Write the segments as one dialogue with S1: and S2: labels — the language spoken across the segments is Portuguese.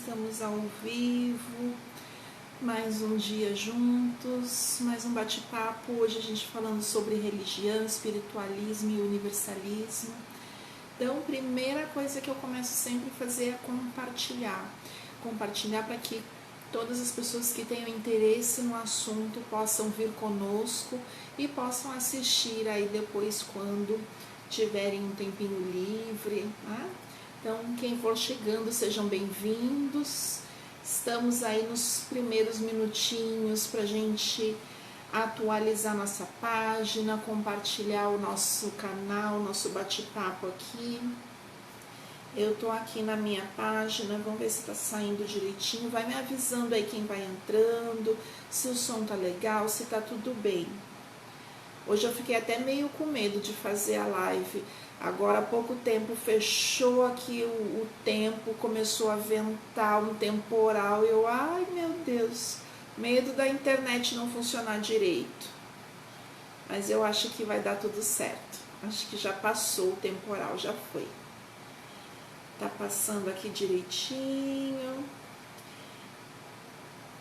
S1: estamos ao vivo, mais um dia juntos, mais um bate-papo. Hoje a gente falando sobre religião, espiritualismo e universalismo. Então, primeira coisa que eu começo sempre a fazer é compartilhar para que todas as pessoas que tenham interesse no assunto possam vir conosco e possam assistir aí depois quando tiverem um tempinho livre, né? Então, quem for chegando, sejam bem-vindos. Estamos aí nos primeiros minutinhos para a gente atualizar nossa página, compartilhar o nosso canal, nosso bate-papo aqui. Eu tô aqui na minha página, vamos ver se tá saindo direitinho. Vai me avisando aí quem vai entrando, se o som tá legal, se tá tudo bem. Hoje eu fiquei até meio com medo de fazer a live. Agora há pouco tempo fechou aqui o tempo, começou a ventar um temporal. Ai meu Deus, medo da internet não funcionar direito. Mas eu acho que vai dar tudo certo. Acho que já passou o temporal, já foi. Tá passando aqui direitinho.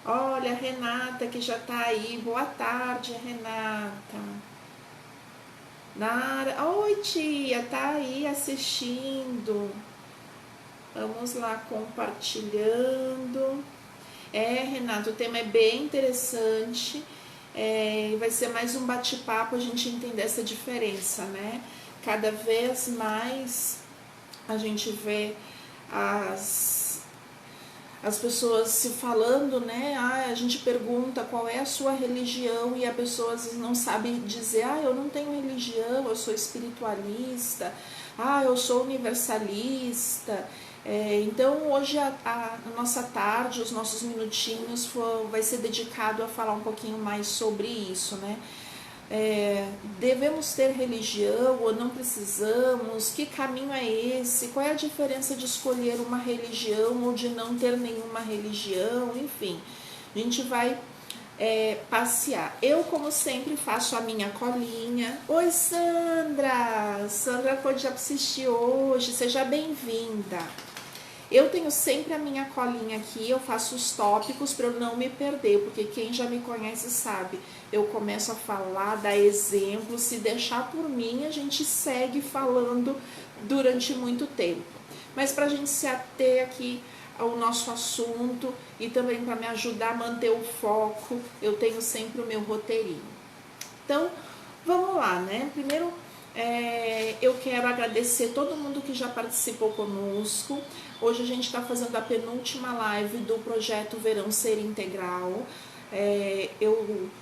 S1: Olha, a Renata que já tá aí. Boa tarde, Renata. Nara, oi tia, tá aí assistindo. Vamos lá compartilhando. Renato, o tema é bem interessante. Vai ser mais um bate-papo, a gente entender essa diferença, né? Cada vez mais a gente vê as pessoas se falando, né? A gente pergunta qual é a sua religião e a pessoa às vezes não sabe dizer, eu não tenho religião, eu sou espiritualista, eu sou universalista. Então hoje a nossa tarde, os nossos minutinhos vai ser dedicado a falar um pouquinho mais sobre isso, né? Devemos ter religião ou não precisamos? Que caminho é esse? Qual é a diferença de escolher uma religião ou de não ter nenhuma religião? Enfim, a gente vai passear. Eu, como sempre, faço a minha colinha. Oi, Sandra! Sandra pode assistir hoje, seja bem-vinda. Eu tenho sempre a minha colinha aqui, eu faço os tópicos para eu não me perder, porque quem já me conhece sabe, eu começo a falar, dar exemplo, se deixar por mim, a gente segue falando durante muito tempo. Mas para a gente se ater aqui ao nosso assunto e também para me ajudar a manter o foco, eu tenho sempre o meu roteirinho. Então, vamos lá, né? Primeiro, eu quero agradecer todo mundo que já participou conosco. Hoje a gente está fazendo a penúltima live do projeto Verão Ser Integral. Eu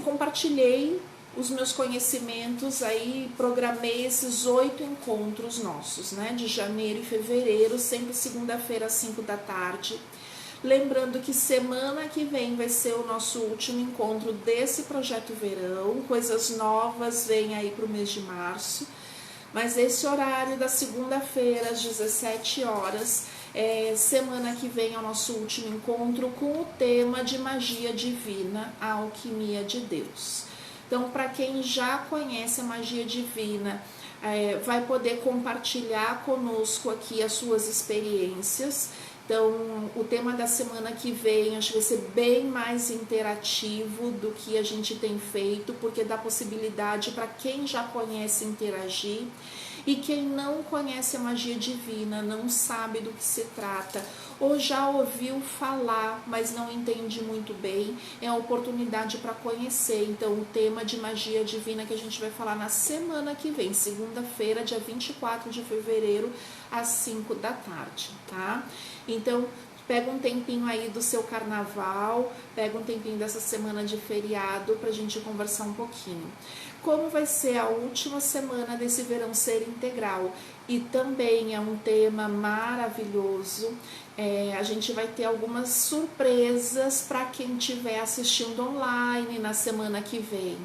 S1: compartilhei os meus conhecimentos, aí programei esses 8 encontros nossos, né, de janeiro e fevereiro, sempre segunda-feira às 5 da tarde. Lembrando que semana que vem vai ser o nosso último encontro desse projeto verão, coisas novas vêm aí para o mês de março, mas esse horário da segunda-feira às 17 horas, semana que vem é o nosso último encontro com o tema de magia divina, a alquimia de Deus. Então, para quem já conhece a magia divina, vai poder compartilhar conosco aqui as suas experiências. Então, o tema da semana que vem acho que vai ser bem mais interativo do que a gente tem feito, porque dá possibilidade para quem já conhece interagir e quem não conhece a magia divina, não sabe do que se trata ou já ouviu falar, mas não entende muito bem, é a oportunidade para conhecer. Então, o tema de magia divina que a gente vai falar na semana que vem, segunda-feira, dia 24 de fevereiro, às 5 da tarde, tá? Então, pega um tempinho aí do seu carnaval, pega um tempinho dessa semana de feriado pra gente conversar um pouquinho. Como vai ser a última semana desse Verão Ser Integral? E também é um tema maravilhoso. A gente vai ter algumas surpresas para quem estiver assistindo online na semana que vem.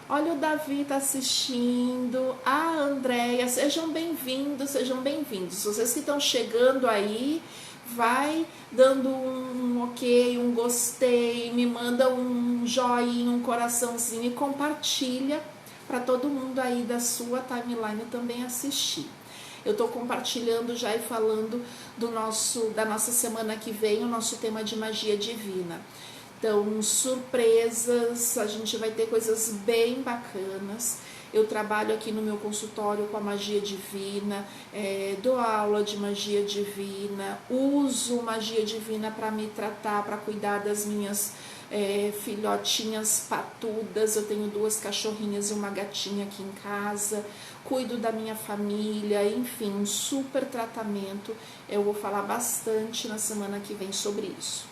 S1: Olha, o Davi está assistindo, a Andréia, sejam bem-vindos, sejam bem-vindos. Vocês que estão chegando aí, vai dando um ok, um gostei, me manda um joinha, um coraçãozinho e compartilha para todo mundo aí da sua timeline também assistir. Eu estou compartilhando já e falando da nossa semana que vem, o nosso tema de magia divina. Então, surpresas, a gente vai ter coisas bem bacanas. Eu trabalho aqui no meu consultório com a magia divina, dou aula de magia divina, uso magia divina para me tratar, para cuidar das minhas filhotinhas patudas. Eu tenho 2 cachorrinhas e uma gatinha aqui em casa, cuido da minha família, enfim, um super tratamento. Eu vou falar bastante na semana que vem sobre isso.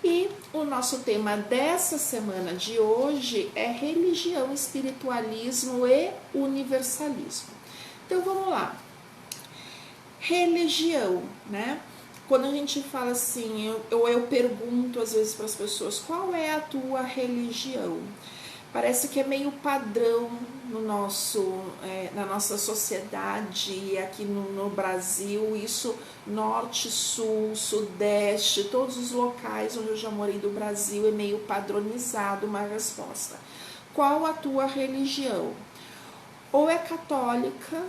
S1: E o nosso tema dessa semana de hoje é religião, espiritualismo e universalismo. Então vamos lá. Religião, né? Quando a gente fala assim, eu pergunto às vezes para as pessoas, qual é a tua religião? Parece que é meio padrão no na nossa sociedade, aqui no Brasil, isso norte, sul, sudeste, todos os locais onde eu já morei do Brasil é meio padronizado uma resposta. Qual a tua religião? Ou é católica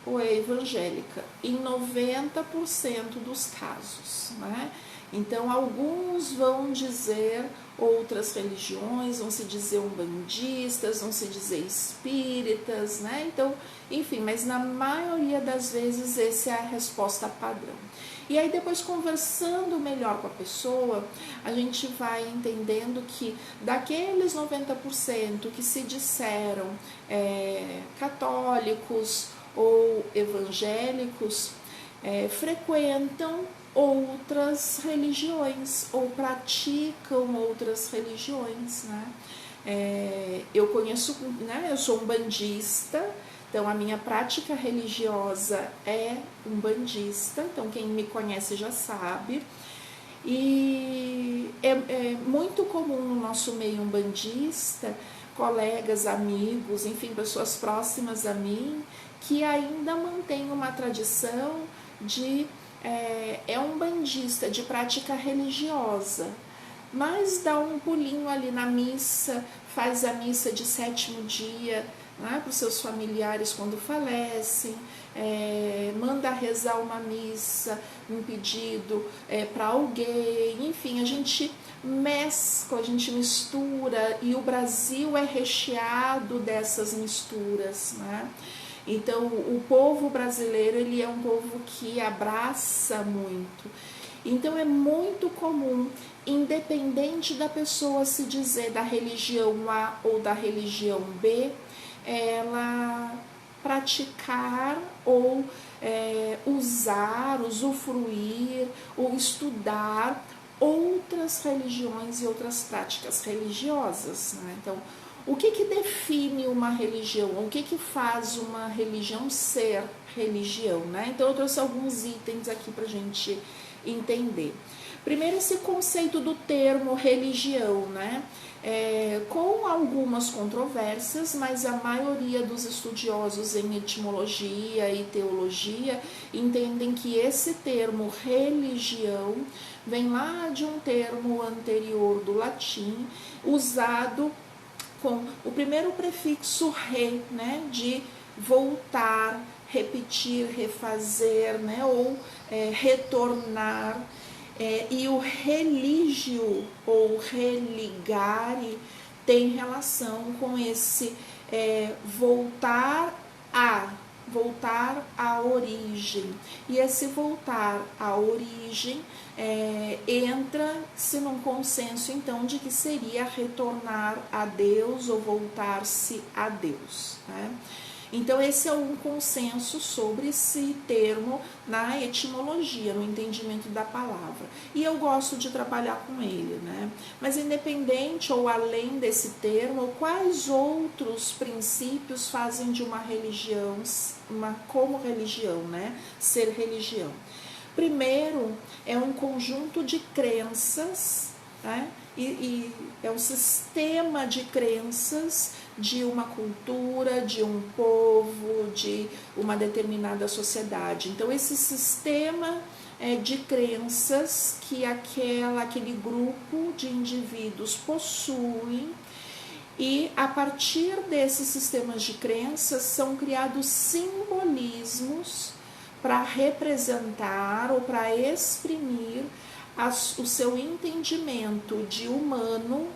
S1: ou é evangélica, em 90% dos casos, né? Então, alguns vão dizer outras religiões, vão se dizer umbandistas, vão se dizer espíritas, né? Então, enfim, mas na maioria das vezes essa é a resposta padrão. E aí depois, conversando melhor com a pessoa, a gente vai entendendo que daqueles 90% que se disseram católicos ou evangélicos, frequentam outras religiões ou praticam outras religiões, né? Eu conheço, né? Eu sou umbandista, então a minha prática religiosa é umbandista, então quem me conhece já sabe. E é muito comum no nosso meio umbandista, colegas, amigos, enfim, pessoas próximas a mim, que ainda mantém uma tradição de umbandista, de prática religiosa, mas dá um pulinho ali na missa, faz a missa de 7º dia, né, para os seus familiares quando falecem, manda rezar uma missa, um pedido para alguém, enfim, a gente mescla, a gente mistura, e o Brasil é recheado dessas misturas, né? Então, o povo brasileiro, ele é um povo que abraça muito. Então, é muito comum, independente da pessoa se dizer da religião A ou da religião B, ela praticar ou usar, usufruir ou estudar outras religiões e outras práticas religiosas, né? Então, o que define uma religião? O que faz uma religião ser religião, né? Então, eu trouxe alguns itens aqui para a gente entender. Primeiro, esse conceito do termo religião, né? Com algumas controvérsias, mas a maioria dos estudiosos em etimologia e teologia entendem que esse termo religião vem lá de um termo anterior do latim, usado com o primeiro prefixo re, né, de voltar, repetir, refazer, né, ou retornar, e o religio ou religare tem relação com esse voltar à origem. E esse voltar à origem entra-se num consenso, então, de que seria retornar a Deus ou voltar-se a Deus, né? Então, esse é um consenso sobre esse termo na etimologia, no entendimento da palavra. E eu gosto de trabalhar com ele, né? Mas independente ou além desse termo, quais outros princípios fazem de uma religião, como religião, né? Ser religião. Primeiro, é um conjunto de crenças, né? E é um sistema de crenças de uma cultura, de um povo, de uma determinada sociedade. Então, esse sistema de crenças que aquele grupo de indivíduos possuem, e a partir desses sistemas de crenças são criados simbolismos simbolismos para representar ou para exprimir o seu entendimento de humano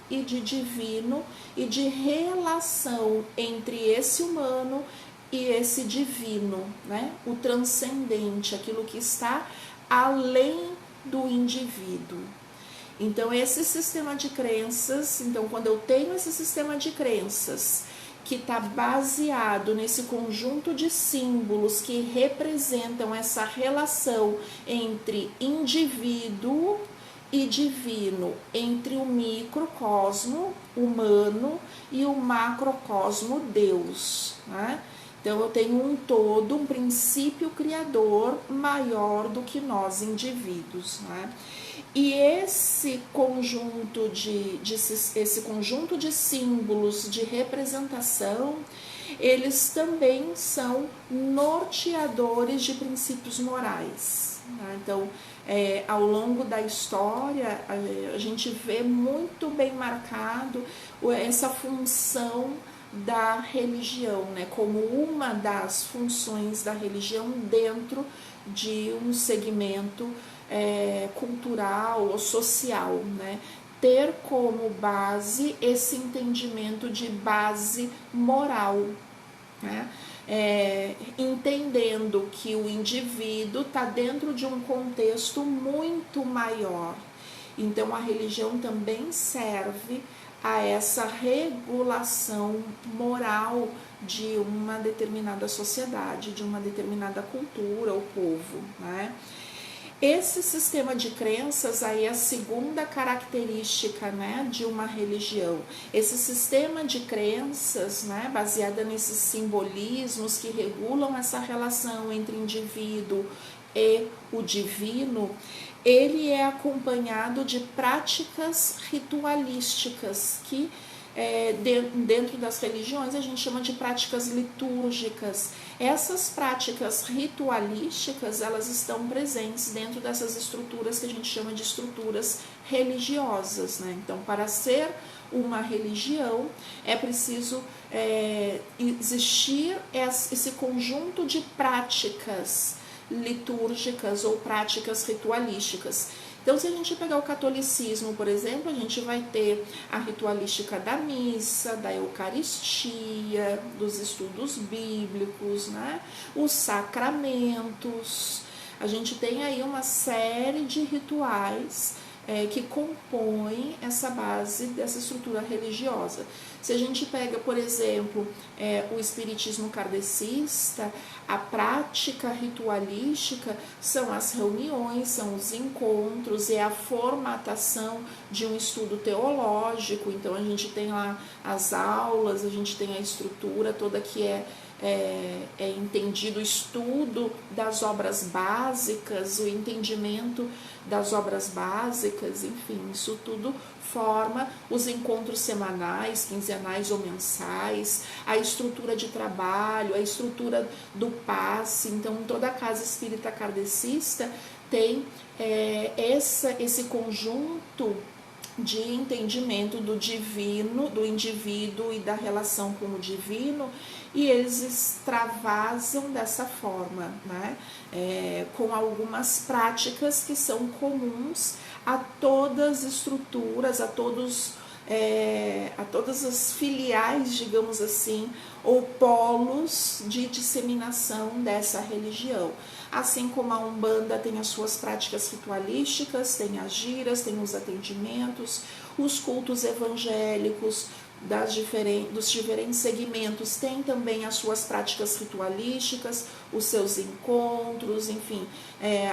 S1: e de divino e de relação entre esse humano e esse divino, né? O transcendente, aquilo que está além do indivíduo. Então, esse sistema de crenças, então, quando eu tenho esse sistema de crenças que está baseado nesse conjunto de símbolos que representam essa relação entre indivíduo e divino, entre o microcosmo humano e o macrocosmo Deus, né? Então, eu tenho um todo, um princípio criador maior do que nós indivíduos, né? E esse conjunto de símbolos de representação, eles também são norteadores de princípios morais, né? Então, ao longo da história, a gente vê muito bem marcado essa função da religião, né, como uma das funções da religião dentro de um segmento cultural ou social, né, ter como base esse entendimento de base moral, né, entendendo que o indivíduo está dentro de um contexto muito maior. Então, a religião também serve a essa regulação moral de uma determinada sociedade, de uma determinada cultura ou povo, né? Esse sistema de crenças aí é a segunda característica, né, de uma religião. Esse sistema de crenças, né, baseada nesses simbolismos que regulam essa relação entre indivíduo e o divino, ele é acompanhado de práticas ritualísticas que dentro das religiões a gente chama de práticas litúrgicas. Essas práticas ritualísticas, elas estão presentes dentro dessas estruturas que a gente chama de estruturas religiosas, né? Então, para ser uma religião, é preciso existir esse conjunto de práticas litúrgicas ou práticas ritualísticas. Então, se a gente pegar o catolicismo, por exemplo, a gente vai ter a ritualística da missa, da Eucaristia, dos estudos bíblicos, né? Os sacramentos. A gente tem aí uma série de rituais que compõem essa base dessa estrutura religiosa. Se a gente pega, por exemplo, o espiritismo kardecista, a prática ritualística são as reuniões, são os encontros, é a formatação de um estudo teológico. Então, a gente tem lá as aulas, a gente tem a estrutura toda que é entendido o estudo das obras básicas, o entendimento das obras básicas, enfim, isso tudo forma os encontros semanais, quinzenais ou mensais, a estrutura de trabalho, a estrutura do passe. Então, toda a casa espírita kardecista tem esse conjunto de entendimento do divino, do indivíduo e da relação com o divino, e eles extravasam dessa forma, né? Com algumas práticas que são comuns a todas as estruturas, a todas as filiais, digamos assim, ou polos de disseminação dessa religião. Assim como a Umbanda tem as suas práticas ritualísticas, tem as giras, tem os atendimentos, os cultos evangélicos dos diferentes segmentos têm também as suas práticas ritualísticas, os seus encontros, enfim,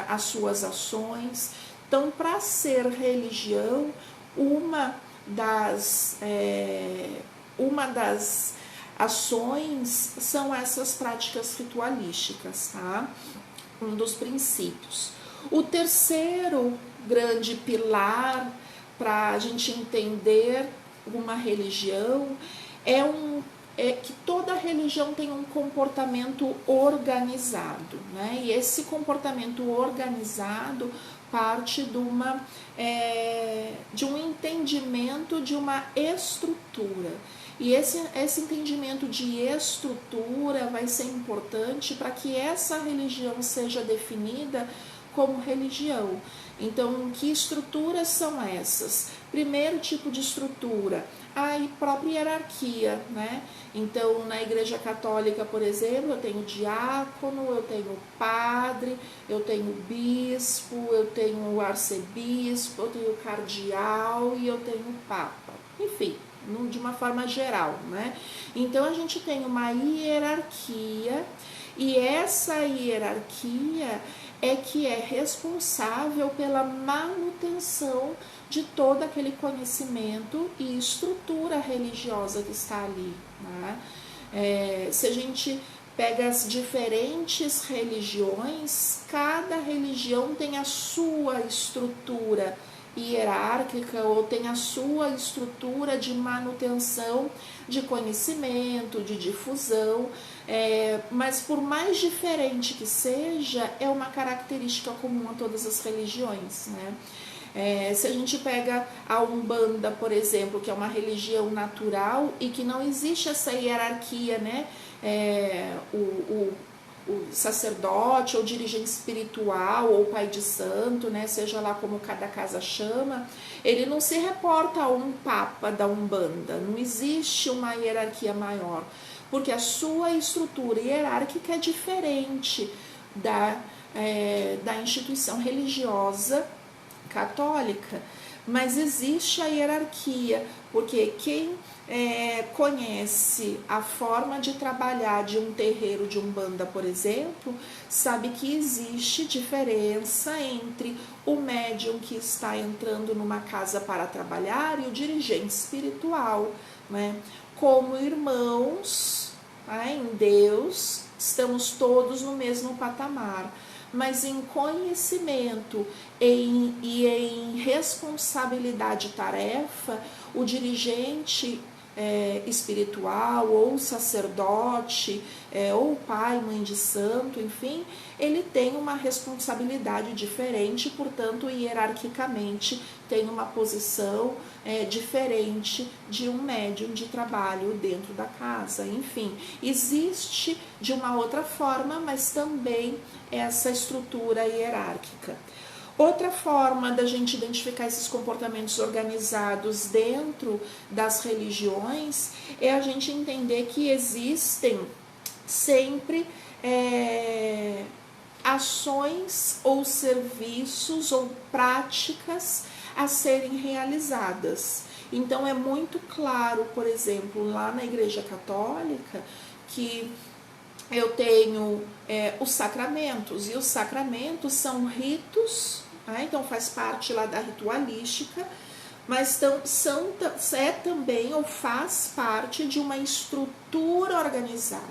S1: as suas ações. Então, para ser religião, uma das ações são essas práticas ritualísticas, tá? Um dos princípios. O terceiro grande pilar para a gente entender uma religião é que toda religião tem um comportamento organizado, né? E esse comportamento organizado parte de um entendimento de uma estrutura. E esse entendimento de estrutura vai ser importante para que essa religião seja definida como religião. Então, que estruturas são essas? Primeiro tipo de estrutura, a própria hierarquia, né? Então, na Igreja Católica, por exemplo, eu tenho diácono, eu tenho padre, eu tenho bispo, eu tenho arcebispo, eu tenho cardeal e eu tenho papa. Enfim, de uma forma geral, né? Então, a gente tem uma hierarquia e essa hierarquia é que é responsável pela manutenção de todo aquele conhecimento e estrutura religiosa que está ali, né? Se a gente pega as diferentes religiões, cada religião tem a sua estrutura hierárquica ou tem a sua estrutura de manutenção de conhecimento, de difusão, mas por mais diferente que seja, é uma característica comum a todas as religiões, né? Se a gente pega a Umbanda, por exemplo, que é uma religião natural e que não existe essa hierarquia, né? O sacerdote ou dirigente espiritual ou pai de santo, né, seja lá como cada casa chama, ele não se reporta a um papa da Umbanda, não existe uma hierarquia maior, porque a sua estrutura hierárquica é diferente da instituição religiosa católica, mas existe a hierarquia, porque quem conhece a forma de trabalhar de um terreiro de Umbanda, por exemplo, sabe que existe diferença entre o médium que está entrando numa casa para trabalhar e o dirigente espiritual, né? Como irmãos, né, em Deus, estamos todos no mesmo patamar, mas em conhecimento e em responsabilidade e tarefa, o dirigente espiritual ou sacerdote ou pai, mãe de santo, enfim, ele tem uma responsabilidade diferente, portanto, hierarquicamente tem uma posição diferente de um médium de trabalho dentro da casa. Enfim, existe de uma outra forma, mas também essa estrutura hierárquica. Outra forma da gente identificar esses comportamentos organizados dentro das religiões é a gente entender que existem sempre ações ou serviços ou práticas a serem realizadas. Então é muito claro, por exemplo, lá na Igreja Católica, que eu tenho os sacramentos, e os sacramentos são ritos, né? Então faz parte lá da ritualística, mas também ou faz parte de uma estrutura organizada.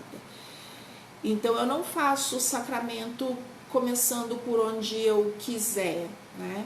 S1: Então eu não faço o sacramento começando por onde eu quiser, né?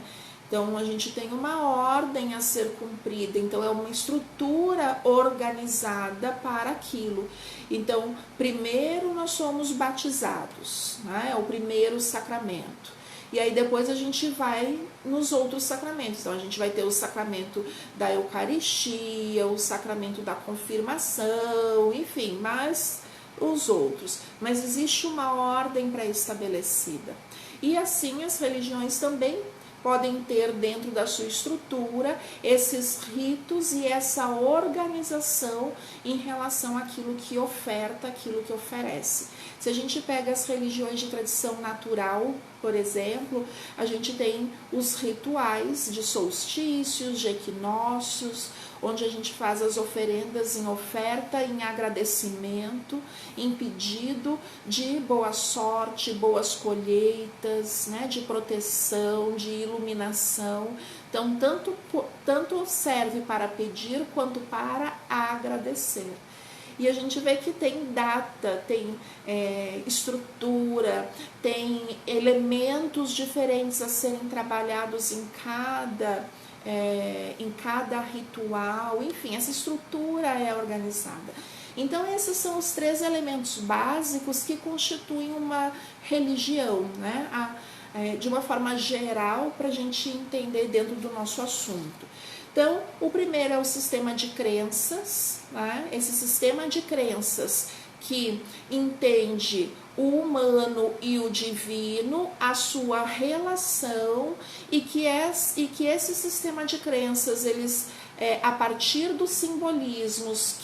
S1: Então a gente tem uma ordem a ser cumprida, então é uma estrutura organizada para aquilo. Então primeiro nós somos batizados, né? É o primeiro sacramento. E aí depois a gente vai nos outros sacramentos. Então a gente vai ter o sacramento da Eucaristia, o sacramento da confirmação, enfim, mas os outros. Mas existe uma ordem pré-estabelecida. E assim as religiões também podem ter dentro da sua estrutura esses ritos e essa organização em relação àquilo que oferta, aquilo que oferece. Se a gente pega as religiões de tradição natural, por exemplo, a gente tem os rituais de solstícios, de equinócios, onde a gente faz as oferendas em oferta, em agradecimento, em pedido de boa sorte, boas colheitas, né, de proteção, de iluminação. Então, tanto serve para pedir quanto para agradecer. E a gente vê que tem data, tem estrutura, tem elementos diferentes a serem trabalhados em cada ritual, enfim, essa estrutura é organizada. Então esses são os 3 elementos básicos que constituem uma religião, né? De uma forma geral, para a gente entender dentro do nosso assunto. Então, o primeiro é o sistema de crenças, né? Esse sistema de crenças que entende o humano e o divino, a sua relação, e que esse sistema de crenças, eles, a partir dos simbolismos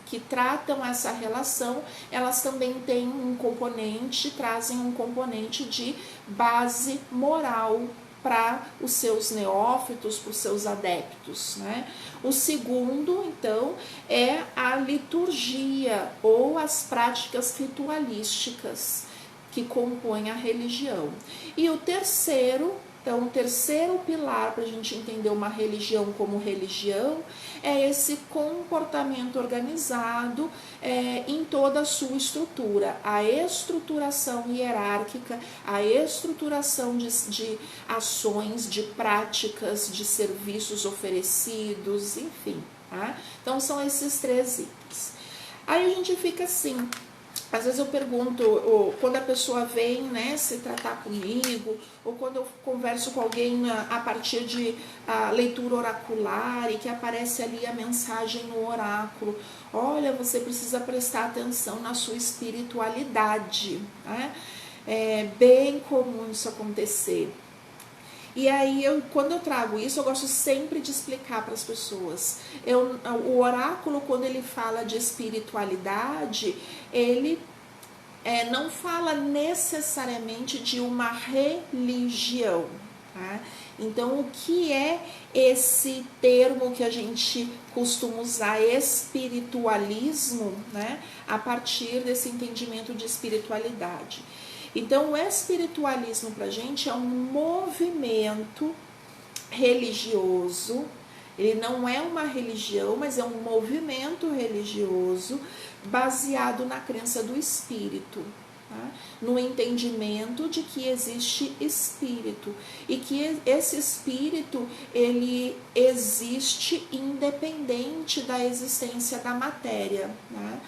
S1: que tratam essa relação, elas também têm um componente, trazem um componente de base moral para os seus neófitos, para os seus adeptos, né? O segundo, então, é a liturgia ou as práticas ritualísticas que compõem a religião. E o terceiro, então, o terceiro pilar para a gente entender uma religião como religião é esse comportamento organizado em toda a sua estrutura, a estruturação hierárquica, a estruturação de ações, de práticas, de serviços oferecidos, enfim. Tá? Então, são esses 3 itens. Aí a gente fica assim. Às vezes eu pergunto, ou quando a pessoa vem, né, se tratar comigo, ou quando eu converso com alguém a partir de leitura oracular e que aparece ali a mensagem no oráculo, olha, você precisa prestar atenção na sua espiritualidade, né? É bem comum isso acontecer. E aí, quando eu trago isso, eu gosto sempre de explicar para as pessoas. O oráculo, quando ele fala de espiritualidade, ele não fala necessariamente de uma religião. Tá? Então, o que é esse termo que a gente costuma usar, espiritualismo, né? A partir desse entendimento de espiritualidade. Então, o espiritualismo para a gente é um movimento religioso, ele não é uma religião, mas é um movimento religioso baseado na crença do espírito, tá? No entendimento de que existe espírito e que esse espírito ele existe independente da existência da matéria, né?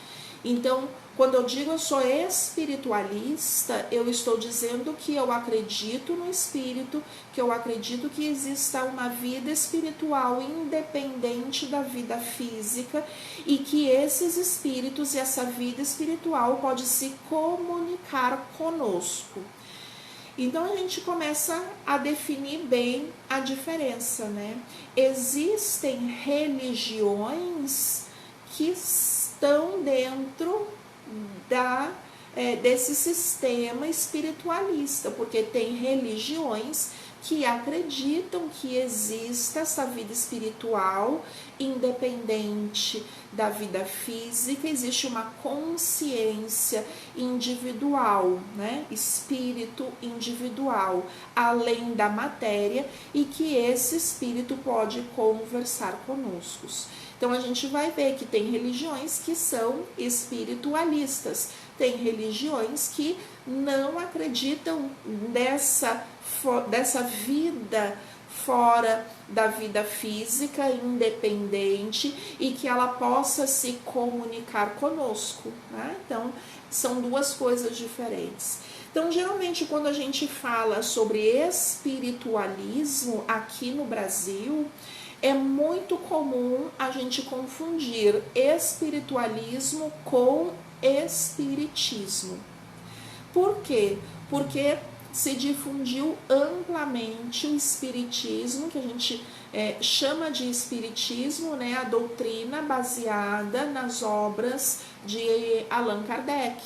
S1: Então, quando eu digo eu sou espiritualista, eu estou dizendo que eu acredito no espírito, que eu acredito que exista uma vida espiritual independente da vida física e que esses espíritos e essa vida espiritual pode se comunicar conosco. Então a gente começa a definir bem a diferença, né? Existem religiões que estão dentro desse sistema espiritualista, porque tem religiões que acreditam que exista essa vida espiritual independente da vida física, existe uma consciência individual, né? Espírito individual, além da matéria, e que esse espírito pode conversar conosco. Então a gente vai ver que tem religiões que são espiritualistas, tem religiões que não acreditam dessa vida fora da vida física, independente, e que ela possa se comunicar conosco, né? Então, são 2 coisas diferentes. Então, geralmente, quando a gente fala sobre espiritualismo aqui no Brasil, é muito comum a gente confundir espiritualismo com espiritismo. Por quê? Porque se difundiu amplamente o espiritismo, que a gente chama de espiritismo, né, a doutrina baseada nas obras de Allan Kardec.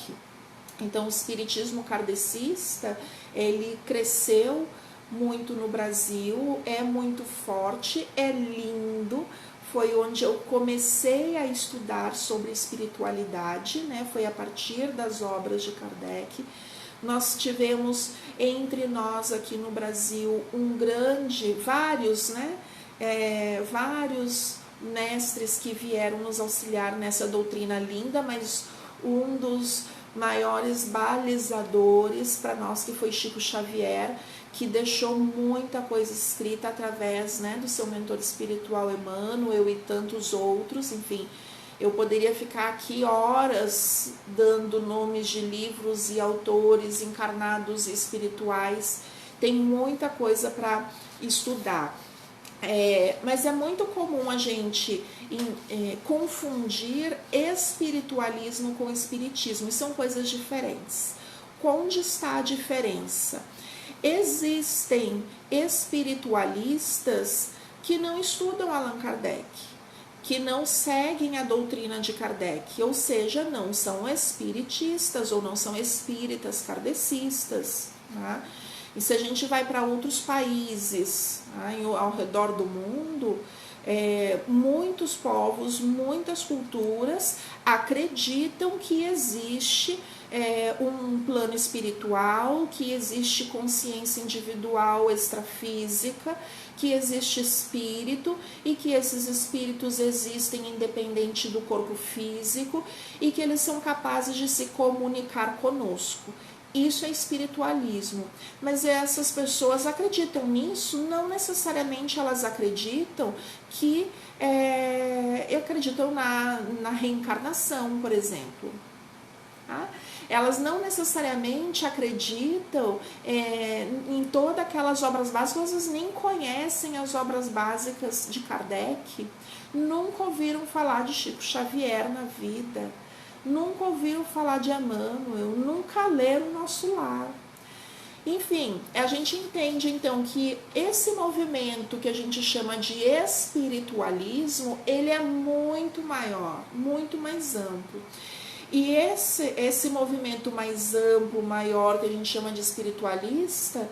S1: Então, o espiritismo kardecista, ele cresceu muito no Brasil, é muito forte, é lindo. Foi onde eu comecei a estudar sobre espiritualidade, né? Foi a partir das obras de Kardec. Nós tivemos entre nós aqui no Brasil vários mestres que vieram nos auxiliar nessa doutrina linda, mas um dos maiores balizadores para nós que foi Chico Xavier, que deixou muita coisa escrita através, né, do seu mentor espiritual Emmanuel e tantos outros. Enfim, eu poderia ficar aqui horas dando nomes de livros e autores encarnados e espirituais, tem muita coisa para estudar. Mas é muito comum a gente confundir espiritualismo com espiritismo, e são coisas diferentes. Onde está a diferença? Existem espiritualistas que não estudam Allan Kardec, que não seguem a doutrina de Kardec, ou seja, não são espiritistas ou não são espíritas kardecistas, tá? E se a gente vai para outros países, tá, ao redor do mundo, muitos povos, muitas culturas acreditam que existe um plano espiritual, que existe consciência individual extrafísica, que existe espírito e que esses espíritos existem independente do corpo físico e que eles são capazes de se comunicar conosco. Isso é espiritualismo, mas essas pessoas acreditam nisso, não necessariamente elas acreditam que acreditam na reencarnação, por exemplo. Tá? Elas não necessariamente acreditam em todas aquelas obras básicas, elas nem conhecem as obras básicas de Kardec, nunca ouviram falar de Chico Xavier na vida, nunca ouviram falar de Emmanuel, nunca leram Nosso Lar. Enfim, a gente entende então que esse movimento que a gente chama de espiritualismo, ele é muito maior, muito mais amplo. E esse movimento mais amplo, maior, que a gente chama de espiritualista,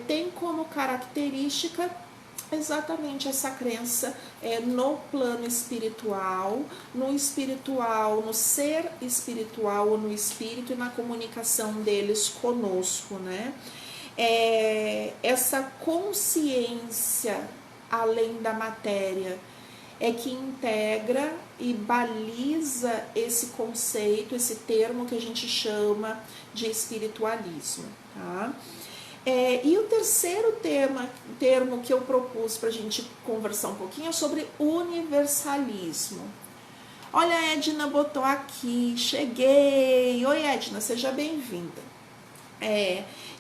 S1: tem como característica exatamente essa crença no plano espiritual, no ser espiritual ou no espírito e na comunicação deles conosco, né? Essa consciência além da matéria que integra e baliza esse conceito, esse termo que a gente chama de espiritualismo, tá? E o terceiro termo que eu propus para a gente conversar um pouquinho é sobre universalismo. Olha, a Edna botou aqui, cheguei. Oi, Edna, seja bem-vinda.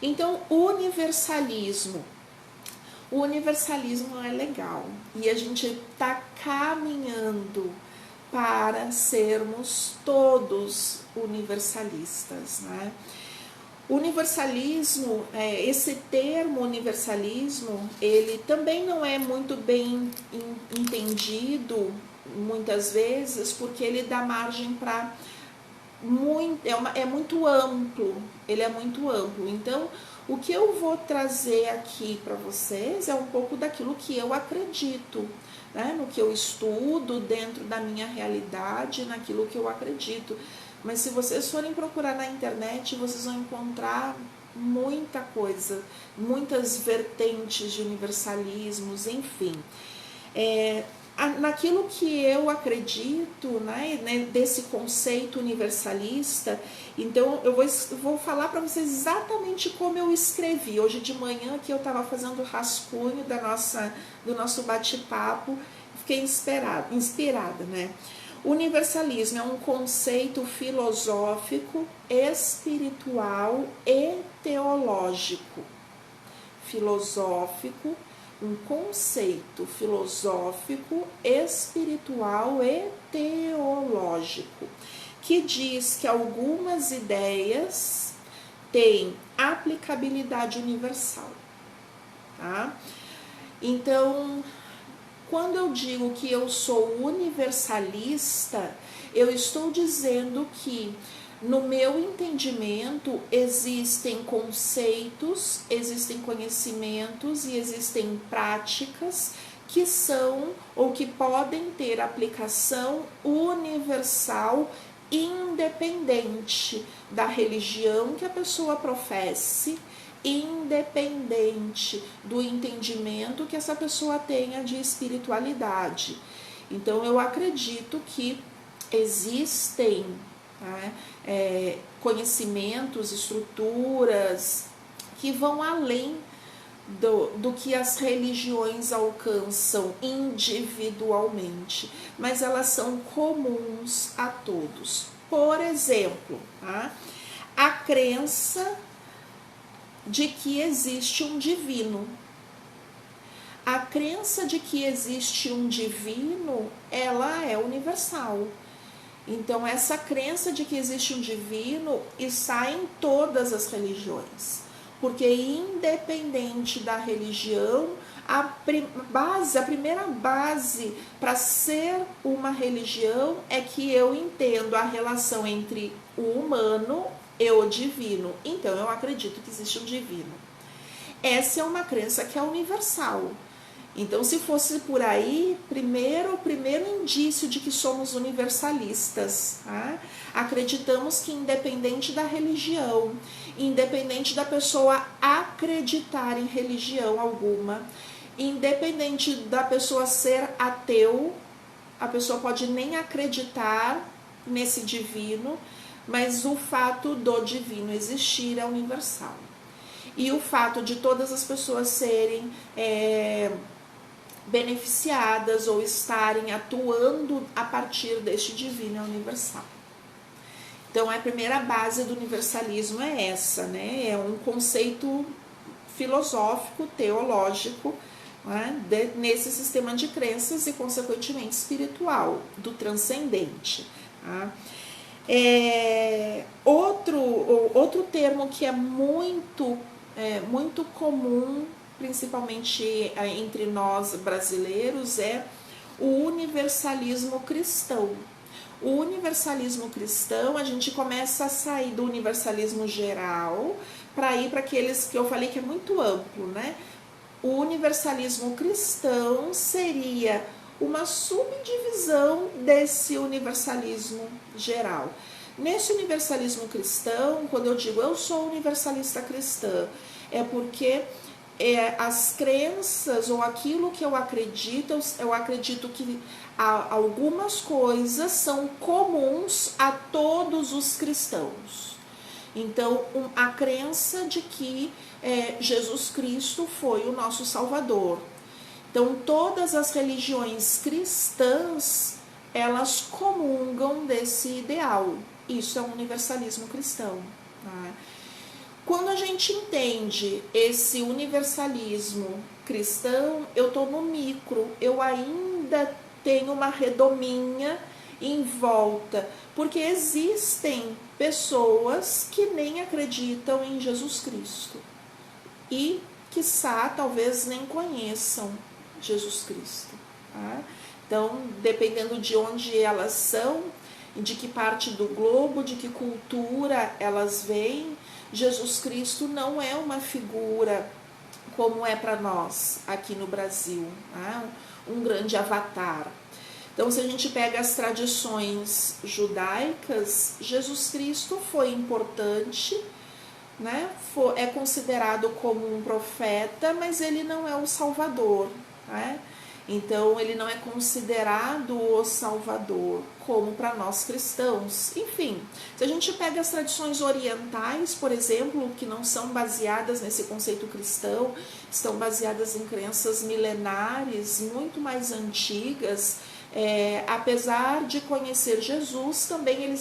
S1: Então, universalismo. O universalismo é legal e a gente está caminhando para sermos todos universalistas, né? Universalismo, esse termo universalismo, ele também não é muito bem entendido muitas vezes, porque ele dá margem para muito amplo, ele é muito amplo. Então, o que eu vou trazer aqui para vocês é um pouco daquilo que eu acredito, né? No que eu estudo, dentro da minha realidade, naquilo que eu acredito. Mas se vocês forem procurar na internet, vocês vão encontrar muita coisa, muitas vertentes de universalismos, enfim. Naquilo que eu acredito, né, desse conceito universalista, então eu vou falar para vocês exatamente como eu escrevi. Hoje de manhã que eu estava fazendo o rascunho do nosso bate-papo, fiquei inspirada, né? Universalismo é um conceito filosófico, espiritual e teológico. Filosófico, um conceito filosófico, espiritual e teológico, que diz que algumas ideias têm aplicabilidade universal, tá? Então, quando eu digo que eu sou universalista, eu estou dizendo que no meu entendimento existem conceitos, existem conhecimentos e existem práticas que são ou que podem ter aplicação universal, independente da religião que a pessoa professe, independente do entendimento que essa pessoa tenha de espiritualidade. Então eu acredito que existem, né, conhecimentos, estruturas que vão além do que as religiões alcançam individualmente, mas elas são comuns a todos. Por exemplo, tá, a crença de que existe um divino, A crença de que existe um divino, ela é universal. Então, essa crença de que existe um divino está em todas as religiões. Porque independente da religião, a primeira base para ser uma religião é que eu entendo a relação entre o humano e o divino. Então, eu acredito que existe um divino. Essa é uma crença que é universal. Então, se fosse por aí, o primeiro indício de que somos universalistas, tá? Acreditamos que independente da religião, independente da pessoa acreditar em religião alguma, independente da pessoa ser ateu, a pessoa pode nem acreditar nesse divino, mas o fato do divino existir é universal. E o fato de todas as pessoas serem beneficiadas ou estarem atuando a partir deste divino é universal. Então, a primeira base do universalismo é essa, né? É um conceito filosófico, teológico, né? Nesse sistema de crenças e, consequentemente, espiritual, do transcendente. Tá? Outro termo que é muito comum, principalmente entre nós brasileiros, é o universalismo cristão. O universalismo cristão, a gente começa a sair do universalismo geral para ir para aqueles que eu falei que é muito amplo, né? O universalismo cristão seria uma subdivisão desse universalismo geral. Nesse universalismo cristão, quando eu digo eu sou universalista cristã, é porque as crenças ou aquilo que eu acredito que algumas coisas são comuns a todos os cristãos. Então, a crença de que Jesus Cristo foi o nosso Salvador. Então, todas as religiões cristãs, elas comungam desse ideal. Isso é um universalismo cristão. Tá? Quando a gente entende esse universalismo cristão, eu estou no micro, eu ainda tenho uma redominha em volta, porque existem pessoas que nem acreditam em Jesus Cristo e, quiçá, talvez nem conheçam Jesus Cristo. Tá? Então, dependendo de onde elas são, de que parte do globo, de que cultura elas vêm, Jesus Cristo não é uma figura como é para nós aqui no Brasil, tá? Um grande avatar. Então, se a gente pega as tradições judaicas, Jesus Cristo foi importante, né? É considerado como um profeta, mas ele não é o Salvador, né? Então, ele não é considerado o Salvador, como para nós cristãos. Enfim, se a gente pega as tradições orientais, por exemplo, que não são baseadas nesse conceito cristão, estão baseadas em crenças milenares, muito mais antigas, apesar de conhecer Jesus, também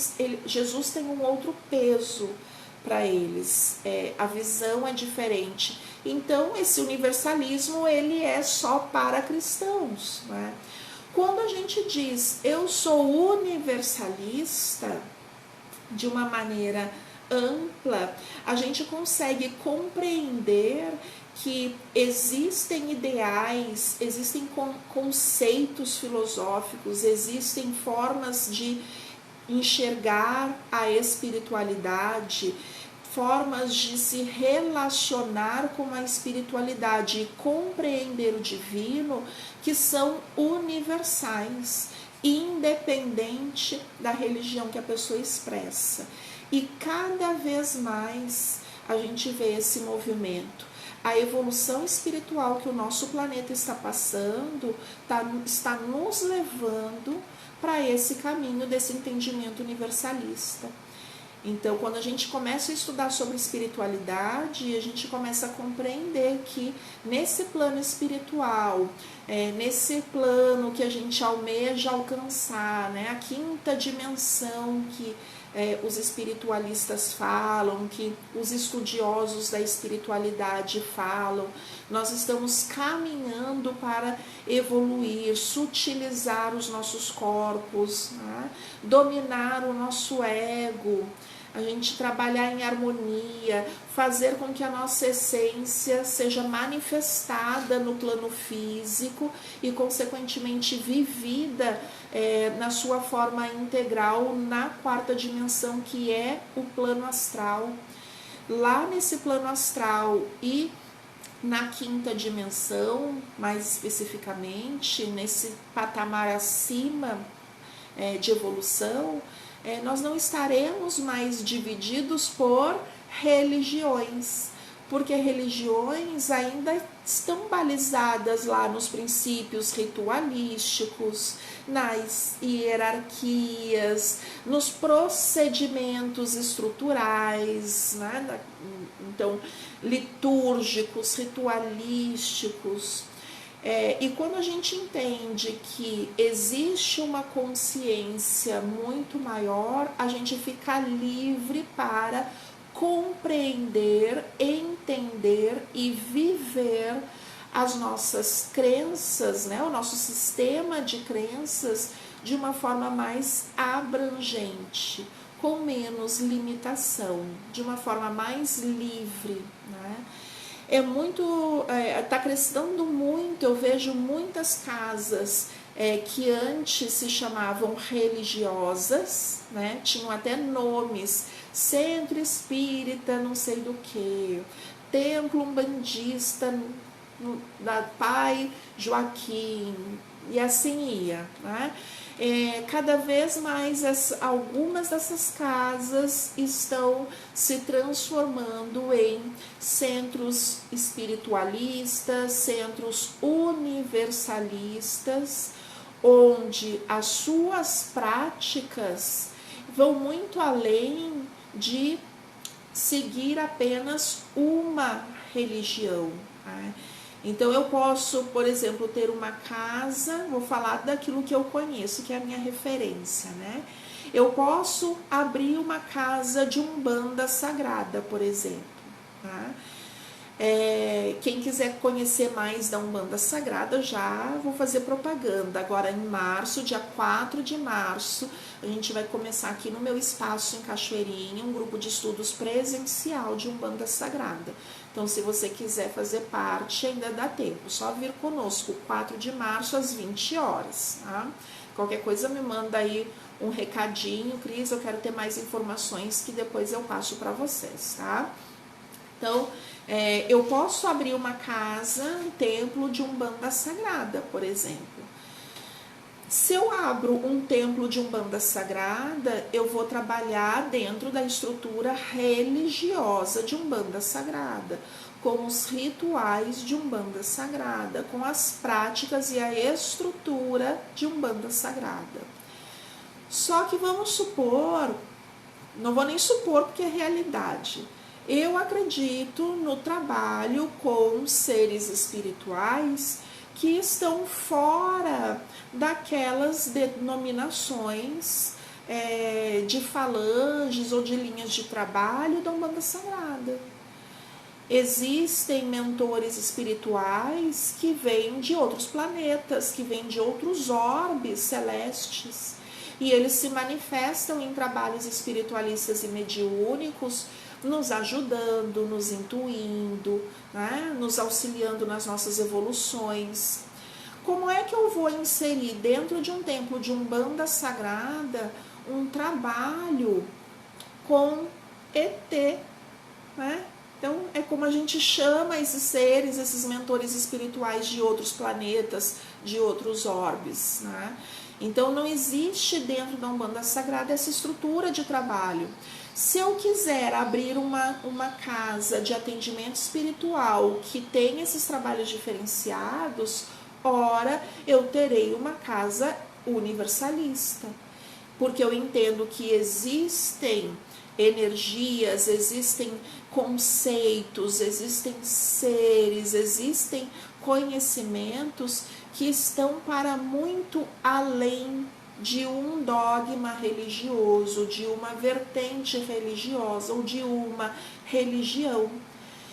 S1: Jesus tem um outro peso para eles, a visão é diferente. Então, esse universalismo, ele é só para cristãos, né? Quando a gente diz, eu sou universalista, de uma maneira ampla, a gente consegue compreender que existem ideais, existem conceitos filosóficos, existem formas de enxergar a espiritualidade, formas de se relacionar com a espiritualidade e compreender o divino que são universais, independente da religião que a pessoa expressa. E cada vez mais a gente vê esse movimento. A evolução espiritual que o nosso planeta está passando está nos levando para esse caminho desse entendimento universalista. Então, quando a gente começa a estudar sobre espiritualidade, a gente começa a compreender que nesse plano espiritual, nesse plano que a gente almeja alcançar, né, a quinta dimensão que os espiritualistas falam, que os estudiosos da espiritualidade falam. Nós estamos caminhando para evoluir, sutilizar os nossos corpos, né? Dominar o nosso ego, a gente trabalhar em harmonia, fazer com que a nossa essência seja manifestada no plano físico e, consequentemente, vivida na sua forma integral na quarta dimensão, que é o plano astral. Lá nesse plano astral e na quinta dimensão, mais especificamente, nesse patamar acima de evolução, nós não estaremos mais divididos por religiões, porque religiões ainda estão balizadas lá nos princípios ritualísticos, nas hierarquias, nos procedimentos estruturais, né? Então, litúrgicos, ritualísticos. E quando a gente entende que existe uma consciência muito maior, a gente fica livre para compreender, entender e viver as nossas crenças, né? O nosso sistema de crenças de uma forma mais abrangente, com menos limitação, de uma forma mais livre, né? Está crescendo muito, eu vejo muitas casas que antes se chamavam religiosas, né? Tinham até nomes, centro espírita, não sei do que, templo umbandista da Pai Joaquim, e assim ia, né? Cada vez mais algumas dessas casas estão se transformando em centros espiritualistas, centros universalistas, onde as suas práticas vão muito além de seguir apenas uma religião, né? Então eu posso, por exemplo, ter uma casa, vou falar daquilo que eu conheço, que é a minha referência, né? Eu posso abrir uma casa de umbanda sagrada, por exemplo, tá? Quem quiser conhecer mais da Umbanda Sagrada, já vou fazer propaganda. Agora em março, dia 4 de março, a gente vai começar aqui no meu espaço em Cachoeirinha, um grupo de estudos presencial de Umbanda Sagrada. Então, se você quiser fazer parte, ainda dá tempo, só vir conosco, 4 de março às 20 horas, tá? Qualquer coisa me manda aí um recadinho, Cris, eu quero ter mais informações que depois eu passo para vocês, tá? Então, eu posso abrir uma casa, um templo de Umbanda Sagrada, por exemplo. Se eu abro um templo de Umbanda Sagrada, eu vou trabalhar dentro da estrutura religiosa de Umbanda Sagrada, com os rituais de Umbanda Sagrada, com as práticas e a estrutura de Umbanda Sagrada. Só que vamos supor, não vou nem supor porque é realidade, eu acredito no trabalho com seres espirituais que estão fora daquelas denominações de falanges ou de linhas de trabalho da Umbanda Sagrada. Existem mentores espirituais que vêm de outros planetas, que vêm de outros orbes celestes, e eles se manifestam em trabalhos espiritualistas e mediúnicos, nos ajudando, nos intuindo, né? Nos auxiliando nas nossas evoluções. Como é que eu vou inserir dentro de um templo de Umbanda Sagrada um trabalho com ET, né? Então, é como a gente chama esses seres, esses mentores espirituais de outros planetas, de outros orbes, né? Então, não existe dentro da Umbanda Sagrada essa estrutura de trabalho. Se eu quiser abrir uma casa de atendimento espiritual que tem esses trabalhos diferenciados, ora, eu terei uma casa universalista, porque eu entendo que existem energias, existem conceitos, existem seres, existem conhecimentos que estão para muito além de um dogma religioso, de uma vertente religiosa ou de uma religião.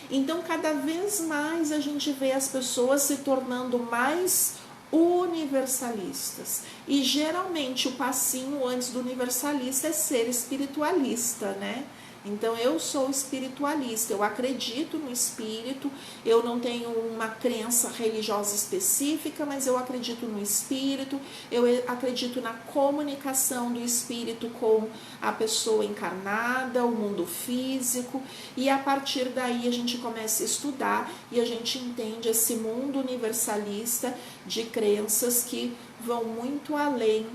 S1: Então, cada vez mais a gente vê as pessoas se tornando mais universalistas. E geralmente o passinho antes do universalista é ser espiritualista, né? Então eu sou espiritualista, eu acredito no espírito, eu não tenho uma crença religiosa específica, mas eu acredito no espírito, eu acredito na comunicação do espírito com a pessoa encarnada, o mundo físico, e a partir daí a gente começa a estudar e a gente entende esse mundo universalista de crenças que vão muito além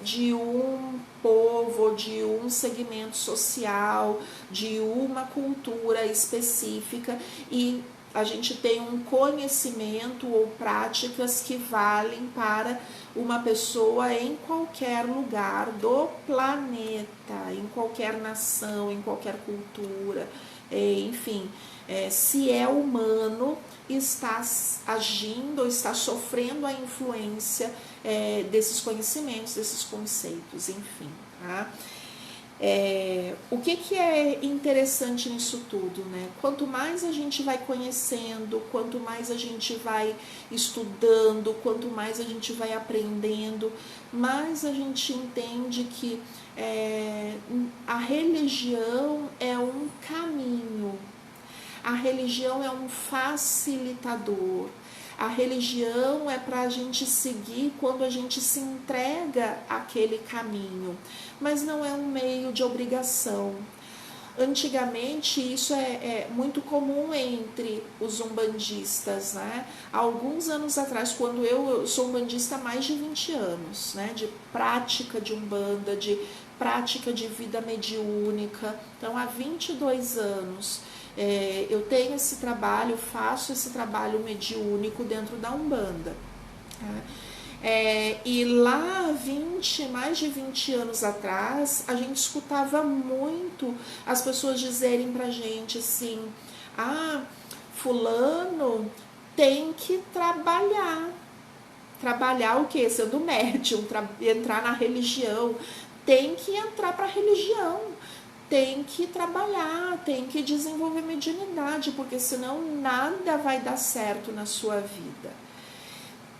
S1: de um povo, de um segmento social, de uma cultura específica, e a gente tem um conhecimento ou práticas que valem para uma pessoa em qualquer lugar do planeta, em qualquer nação, em qualquer cultura, enfim, se é humano, está agindo ou está sofrendo a influência desses conhecimentos, desses conceitos, enfim. Tá? O que é interessante nisso tudo, né? Quanto mais a gente vai conhecendo, quanto mais a gente vai estudando, quanto mais a gente vai aprendendo, mais a gente entende que a religião é um caminho. A religião é um facilitador. A religião é para a gente seguir quando a gente se entrega àquele caminho, mas não é um meio de obrigação. Antigamente isso é muito comum entre os umbandistas, né? Há alguns anos atrás, quando eu sou umbandista há mais de 20 anos, né? De prática de umbanda, de prática de vida mediúnica, então há 22 anos. Eu tenho esse trabalho, faço esse trabalho mediúnico dentro da Umbanda. E lá, mais de 20 anos atrás, a gente escutava muito as pessoas dizerem pra gente assim: fulano tem que trabalhar. Trabalhar o quê? Sendo médium, entrar na religião. Tem que entrar pra religião. Tem que trabalhar, tem que desenvolver mediunidade, porque senão nada vai dar certo na sua vida.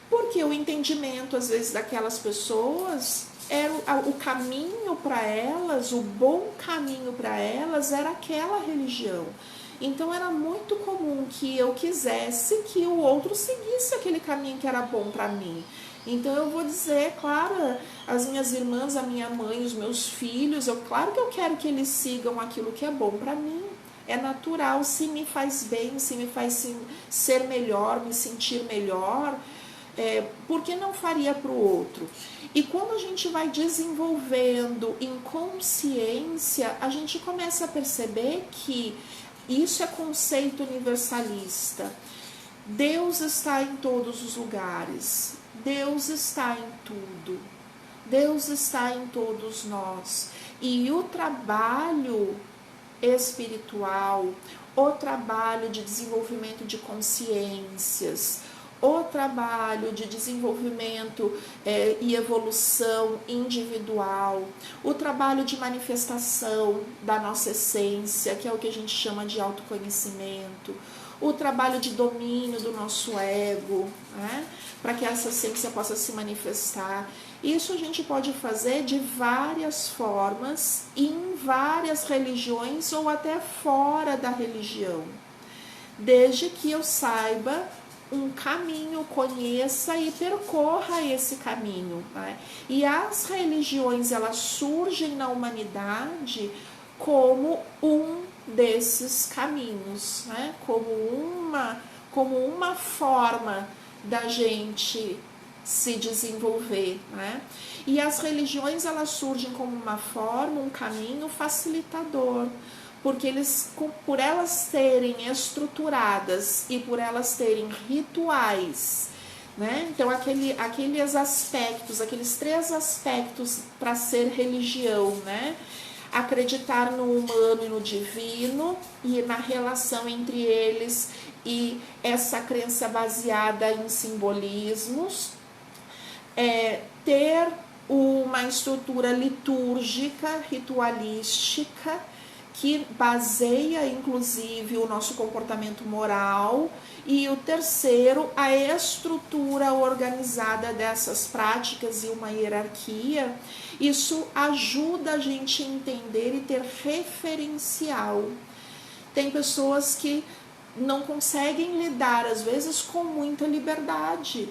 S1: Porque o entendimento, às vezes, daquelas pessoas, o caminho para elas, o bom caminho para elas era aquela religião. Então era muito comum que eu quisesse que o outro seguisse aquele caminho que era bom para mim. Então eu vou dizer, claro, as minhas irmãs, a minha mãe, os meus filhos, claro que eu quero que eles sigam aquilo que é bom para mim. É natural, se me faz bem, se me faz ser melhor, me sentir melhor, por que não faria para o outro? E quando a gente vai desenvolvendo em consciência, a gente começa a perceber que isso é conceito universalista. Deus está em todos os lugares. Deus está em tudo. Deus está em todos nós. E o trabalho espiritual, o trabalho de desenvolvimento de consciências, o trabalho de desenvolvimento e evolução individual, o trabalho de manifestação da nossa essência, que é o que a gente chama de autoconhecimento, o trabalho de domínio do nosso ego, né, para que essa essência possa se manifestar. Isso a gente pode fazer de várias formas, em várias religiões ou até fora da religião, desde que eu saiba um caminho, conheça e percorra esse caminho, né? E as religiões, elas surgem na humanidade como um desses caminhos, né? Como uma forma da gente se desenvolver, né? E as religiões, elas surgem como uma forma, um caminho facilitador, porque por elas serem estruturadas e por elas terem rituais, né? Então aqueles aspectos, aqueles 3 aspectos para ser religião, né? Acreditar no humano e no divino e na relação entre eles, e essa crença baseada em simbolismos, ter uma estrutura litúrgica, ritualística, que baseia inclusive o nosso comportamento moral, e o terceiro, a estrutura organizada dessas práticas e uma hierarquia. Isso ajuda a gente a entender e ter referencial. Tem pessoas que não conseguem lidar, às vezes, com muita liberdade.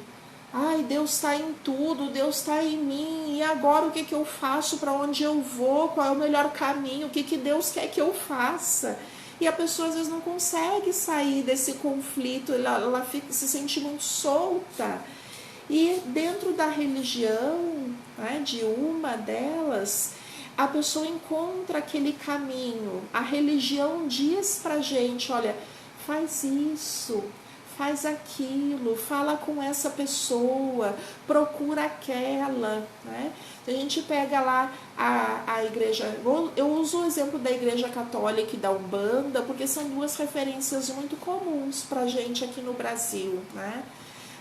S1: Ai, Deus está em tudo, Deus está em mim, e agora o que eu faço, para onde eu vou, qual é o melhor caminho, o que Deus quer que eu faça? E a pessoa às vezes não consegue sair desse conflito, ela fica, se sente muito solta. E dentro da religião, né, de uma delas, a pessoa encontra aquele caminho. A religião diz pra gente, olha, faz isso, faz aquilo, fala com essa pessoa, procura aquela, né? A gente pega lá a igreja, eu uso o exemplo da igreja católica e da Umbanda, porque são duas referências muito comuns pra gente aqui no Brasil, né?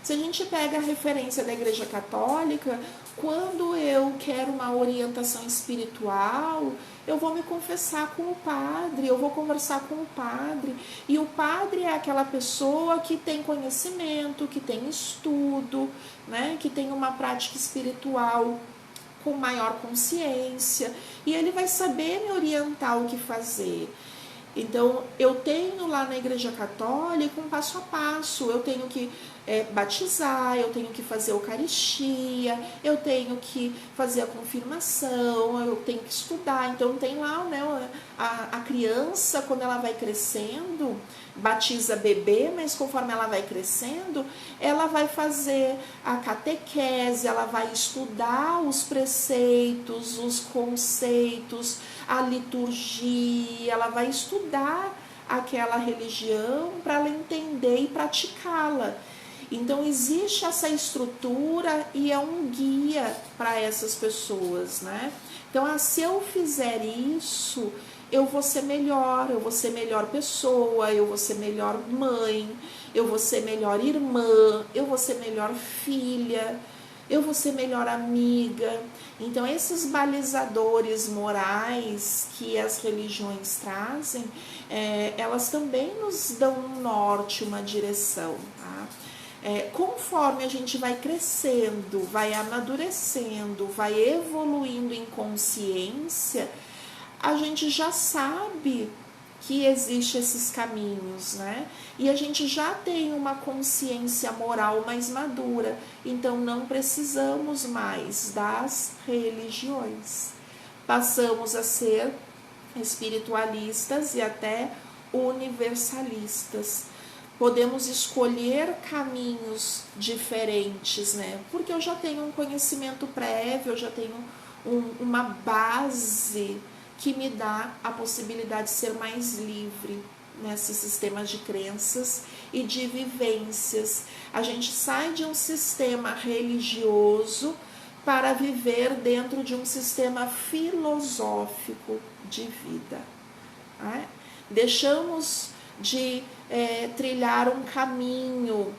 S1: Se a gente pega a referência da igreja católica, quando eu quero uma orientação espiritual, eu vou me confessar com o padre, eu vou conversar com o padre. E o padre é aquela pessoa que tem conhecimento, que tem estudo, né, que tem uma prática espiritual com maior consciência. E ele vai saber me orientar o que fazer. Então, eu tenho lá na igreja católica um passo a passo, eu tenho que batizar, eu tenho que fazer a Eucaristia, eu tenho que fazer a confirmação, eu tenho que estudar. Então, tem lá, né, a criança, quando ela vai crescendo, batiza bebê, mas conforme ela vai crescendo, ela vai fazer a catequese, ela vai estudar os preceitos, os conceitos, a liturgia, ela vai estudar aquela religião para ela entender e praticá-la. Então existe essa estrutura e é um guia para essas pessoas, né? Então, se eu fizer isso, eu vou ser melhor pessoa, eu vou ser melhor mãe, eu vou ser melhor irmã, eu vou ser melhor filha, eu vou ser melhor amiga. Então, esses balizadores morais que as religiões trazem, elas também nos dão um norte, uma direção, tá? Conforme a gente vai crescendo, vai amadurecendo, vai evoluindo em consciência, a gente já sabe que existem esses caminhos, né? E a gente já tem uma consciência moral mais madura, então não precisamos mais das religiões. Passamos a ser espiritualistas e até universalistas. Podemos escolher caminhos diferentes, né? Porque eu já tenho um conhecimento prévio, eu já tenho uma base que me dá a possibilidade de ser mais livre nesse sistema de crenças e de vivências. A gente sai de um sistema religioso para viver dentro de um sistema filosófico de vida, né? Deixamos de trilhar um caminho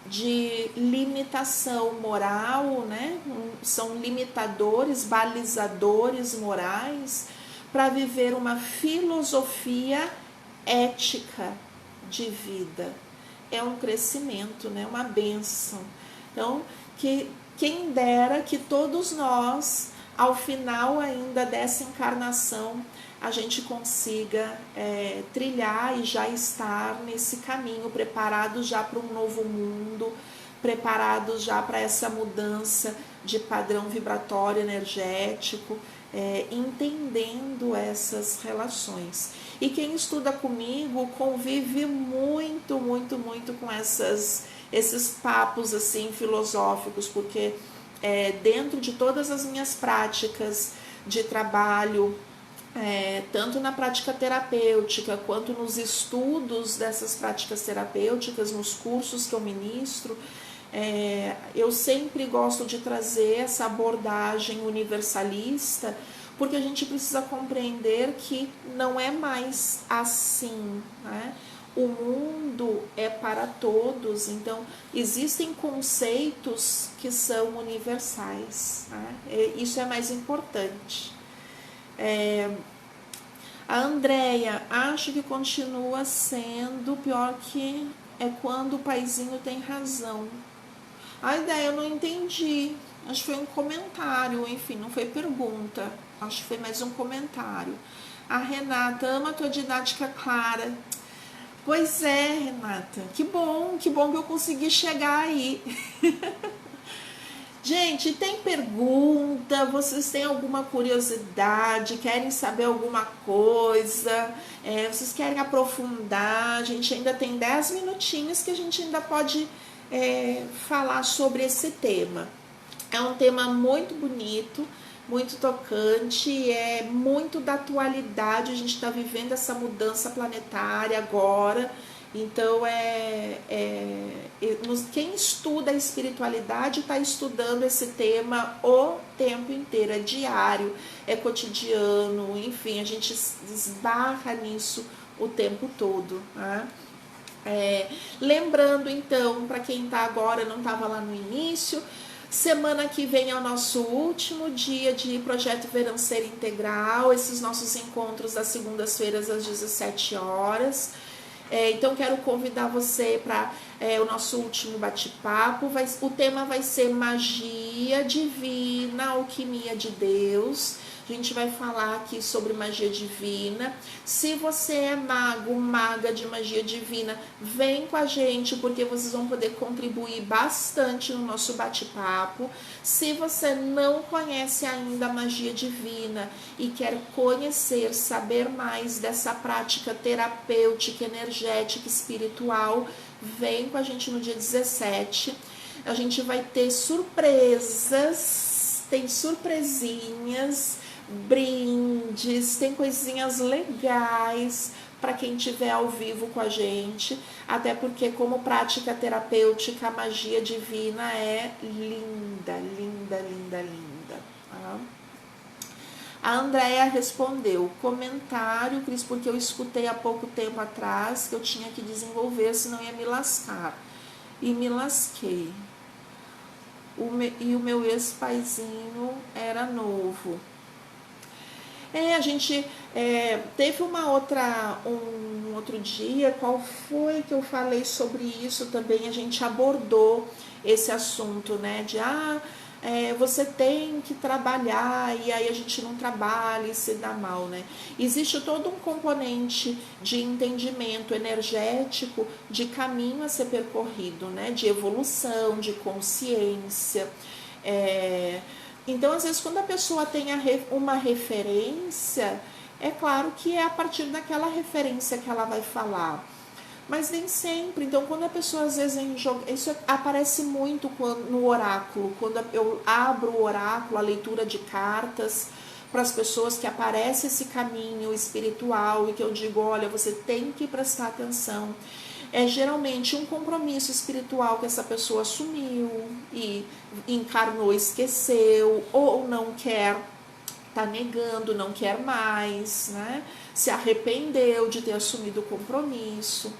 S1: de limitação moral, né? São limitadores, balizadores morais, para viver uma filosofia ética de vida. É um crescimento, né? Uma bênção. Então, quem dera que todos nós, ao final ainda dessa encarnação, a gente consiga trilhar e já estar nesse caminho, preparados já para um novo mundo, preparados já para essa mudança de padrão vibratório energético, entendendo essas relações. E quem estuda comigo convive muito, muito, muito com esses papos assim filosóficos, porque dentro de todas as minhas práticas de trabalho, tanto na prática terapêutica quanto nos estudos dessas práticas terapêuticas, nos cursos que eu ministro, eu sempre gosto de trazer essa abordagem universalista, porque a gente precisa compreender que não é mais assim, né? o mundo é para todos, então existem conceitos que são universais, né? Isso é mais importante. A Andréia, acho que continua sendo pior que é quando o paizinho tem razão. A ideia eu não entendi, acho que foi um comentário, enfim, não foi pergunta, acho que foi mais um comentário. A Renata, ama a tua didática clara. Pois é, Renata, que bom que eu consegui chegar aí. Gente, tem pergunta? Vocês têm alguma curiosidade? Querem saber alguma coisa? Vocês querem aprofundar? A gente ainda tem 10 minutinhos que a gente ainda pode falar sobre esse tema. É um tema muito bonito, muito tocante, é muito da atualidade. A gente está vivendo essa mudança planetária agora. Então, quem estuda a espiritualidade está estudando esse tema o tempo inteiro, é diário, é cotidiano, enfim, a gente esbarra nisso o tempo todo, né? Lembrando, então, para quem está agora, não estava lá no início, semana que vem é o nosso último dia de Projeto Verão Ser Integral, esses nossos encontros das segundas-feiras às 17 horas. Então, quero convidar você para o nosso último bate-papo. O tema vai ser magia divina, alquimia de Deus. A gente vai falar aqui sobre magia divina. Se você é mago, maga de magia divina, vem com a gente, porque vocês vão poder contribuir bastante no nosso bate-papo. Se você não conhece ainda a magia divina e quer conhecer, saber mais dessa prática terapêutica, energética, espiritual, vem com a gente no dia 17. A gente vai ter surpresas, tem surpresinhas, brindes, tem coisinhas legais para quem estiver ao vivo com a gente, até porque como prática terapêutica a magia divina é linda, linda, linda, linda, tá? A Andréia respondeu, comentário, Cris, porque eu escutei há pouco tempo atrás que eu tinha que desenvolver, senão ia me lascar, e me lasquei. E o meu ex-paizinho era novo. A gente teve um outro dia, qual foi que eu falei sobre isso também, a gente abordou esse assunto, né, de você tem que trabalhar e aí a gente não trabalha e se dá mal, né? Existe todo um componente de entendimento energético, de caminho a ser percorrido, né, de evolução, de consciência, Então, às vezes, quando a pessoa tem uma referência, é claro que é a partir daquela referência que ela vai falar. Mas nem sempre. Então, quando a pessoa, às vezes, isso aparece muito no oráculo. Quando eu abro o oráculo, a leitura de cartas, para as pessoas que aparece esse caminho espiritual e que eu digo, olha, você tem que prestar atenção. É geralmente um compromisso espiritual que essa pessoa assumiu e encarnou, esqueceu, ou não quer, tá negando, não quer mais, né? Se arrependeu de ter assumido o compromisso.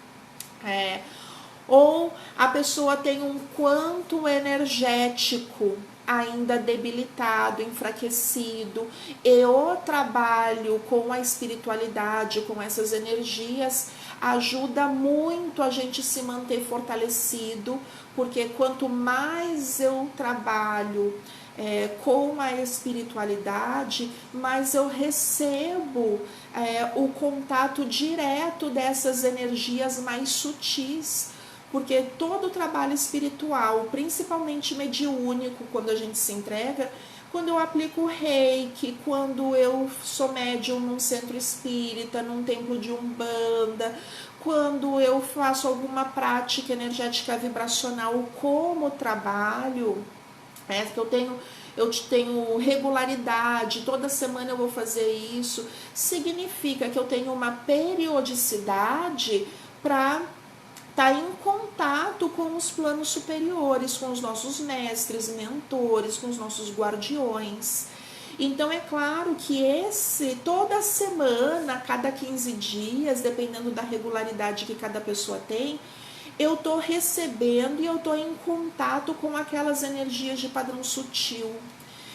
S1: Ou a pessoa tem um quanto energético ainda debilitado, enfraquecido, e o trabalho com a espiritualidade, com essas energias, ajuda muito a gente se manter fortalecido, porque quanto mais eu trabalho com a espiritualidade, mais eu recebo o contato direto dessas energias mais sutis, porque todo o trabalho espiritual, principalmente mediúnico, quando a gente se entrega, quando eu aplico o reiki, quando eu sou médium num centro espírita, num templo de umbanda, quando eu faço alguma prática energética vibracional como trabalho, que eu tenho regularidade, toda semana eu vou fazer isso, significa que eu tenho uma periodicidade para estar em contato com os planos superiores, com os nossos mestres, mentores, com os nossos guardiões. Então é claro que toda semana, cada 15 dias, dependendo da regularidade que cada pessoa tem, eu estou recebendo e eu estou em contato com aquelas energias de padrão sutil.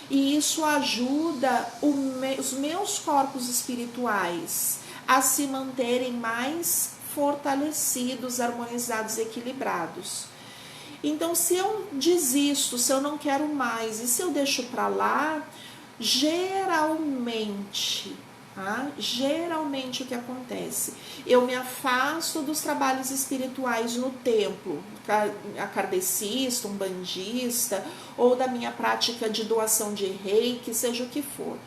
S1: E isso ajuda os meus corpos espirituais a se manterem mais fortalecidos, harmonizados, equilibrados. Então, se eu desisto, se eu não quero mais e se eu deixo para lá, geralmente o que acontece? Eu me afasto dos trabalhos espirituais no templo, a kardecista, umbandista, ou da minha prática de doação de reiki, seja o que for.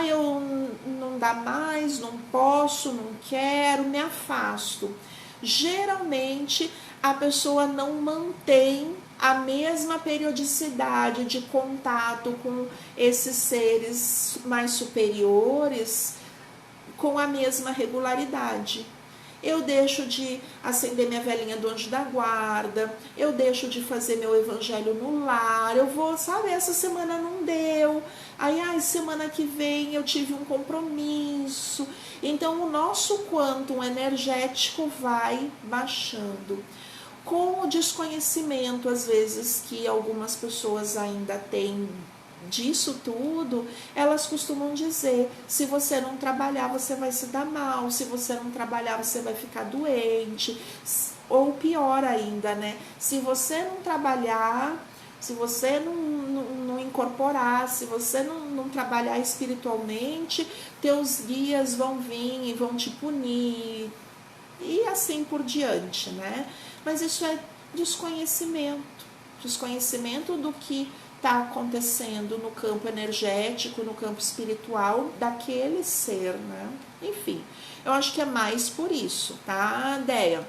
S1: Eu não dá mais, não posso, não quero, me afasto. Geralmente a pessoa não mantém a mesma periodicidade de contato com esses seres mais superiores com a mesma regularidade. Eu deixo de acender minha velhinha do anjo da guarda, eu deixo de fazer meu evangelho no lar, eu vou, essa semana não deu, semana que vem eu tive um compromisso. Então o nosso quantum energético vai baixando. Com o desconhecimento, às vezes, que algumas pessoas ainda têm disso tudo, elas costumam dizer: se você não trabalhar, você vai se dar mal, se você não trabalhar, você vai ficar doente, ou pior ainda, né? Se você não trabalhar, se você não incorporar, se você não trabalhar espiritualmente, teus guias vão vir e vão te punir, e assim por diante, né? Mas isso é desconhecimento do que está acontecendo no campo energético, no campo espiritual daquele ser, né? Enfim, eu acho que é mais por isso, tá, Deia?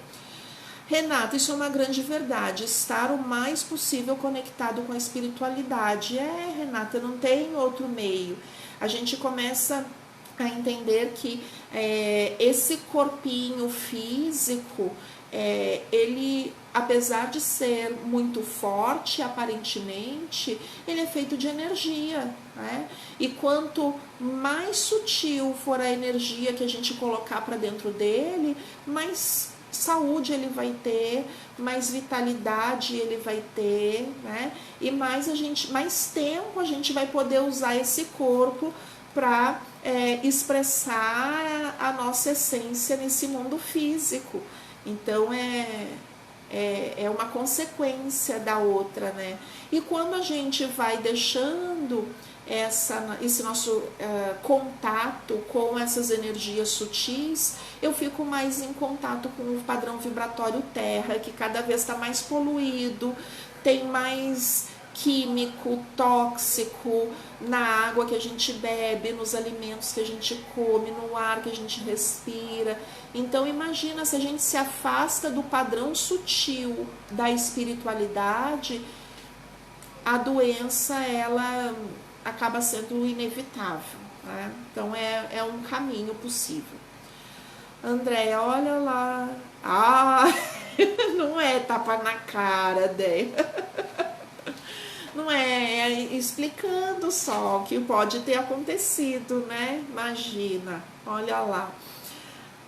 S1: Renata, isso é uma grande verdade, estar o mais possível conectado com a espiritualidade. Renata, não tem outro meio. A gente começa a entender que esse corpinho físico, ele, apesar de ser muito forte, aparentemente, ele é feito de energia, né? E quanto mais sutil for a energia que a gente colocar para dentro dele, mais saúde ele vai ter, mais vitalidade ele vai ter, né? E mais tempo a gente vai poder usar esse corpo para expressar a nossa essência nesse mundo físico. Então é uma consequência da outra, né? E quando a gente vai deixando esse nosso contato com essas energias sutis, eu fico mais em contato com o padrão vibratório terra, que cada vez está mais poluído, tem mais químico, tóxico na água que a gente bebe, nos alimentos que a gente come, no ar que a gente respira. Então imagina, se a gente se afasta do padrão sutil da espiritualidade, a doença ela acaba sendo inevitável, né? Então é um caminho possível. Andréia, olha lá. Não é tapa na cara, Déia. Não é explicando só o que pode ter acontecido, né? Imagina, olha lá.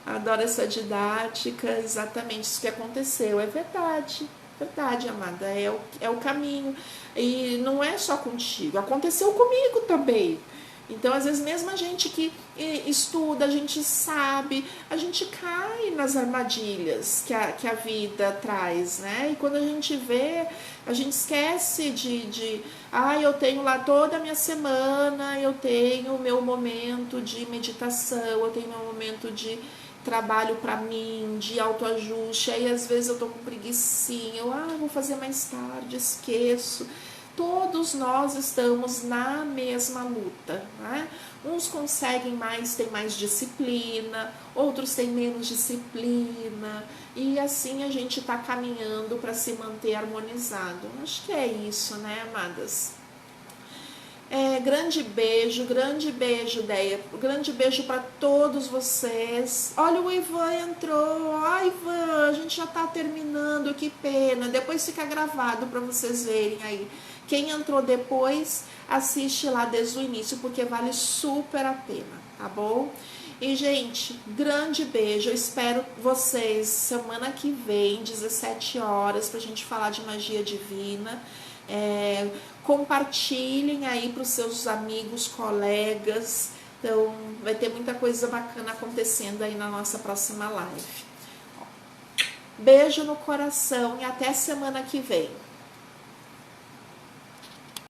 S1: Adoro essa didática, exatamente isso que aconteceu. É verdade, amada, é o caminho. E não é só contigo, aconteceu comigo também. Então, às vezes, mesmo a gente que estuda, a gente sabe, a gente cai nas armadilhas que a vida traz, né? E quando a gente vê, a gente esquece eu tenho lá toda a minha semana, eu tenho o meu momento de meditação, eu tenho meu momento de trabalho para mim, de autoajuste, aí às vezes eu tô com preguicinha, vou fazer mais tarde, esqueço. Todos nós estamos na mesma luta, né? Uns conseguem mais, têm mais disciplina, outros têm menos disciplina, e assim a gente está caminhando para se manter harmonizado. Acho que é isso, né, amadas? Grande beijo, Déia. Grande beijo para todos vocês. Olha, o Ivan entrou. Ivan, a gente já tá terminando, que pena. Depois fica gravado para vocês verem aí Quem entrou depois, assiste lá desde o início, porque vale super a pena, tá bom? E, gente, grande beijo. Eu espero vocês semana que vem, 17 horas, pra gente falar de magia divina. Compartilhem aí pros seus amigos, colegas. Então, vai ter muita coisa bacana acontecendo aí na nossa próxima live. Beijo no coração e até semana que vem.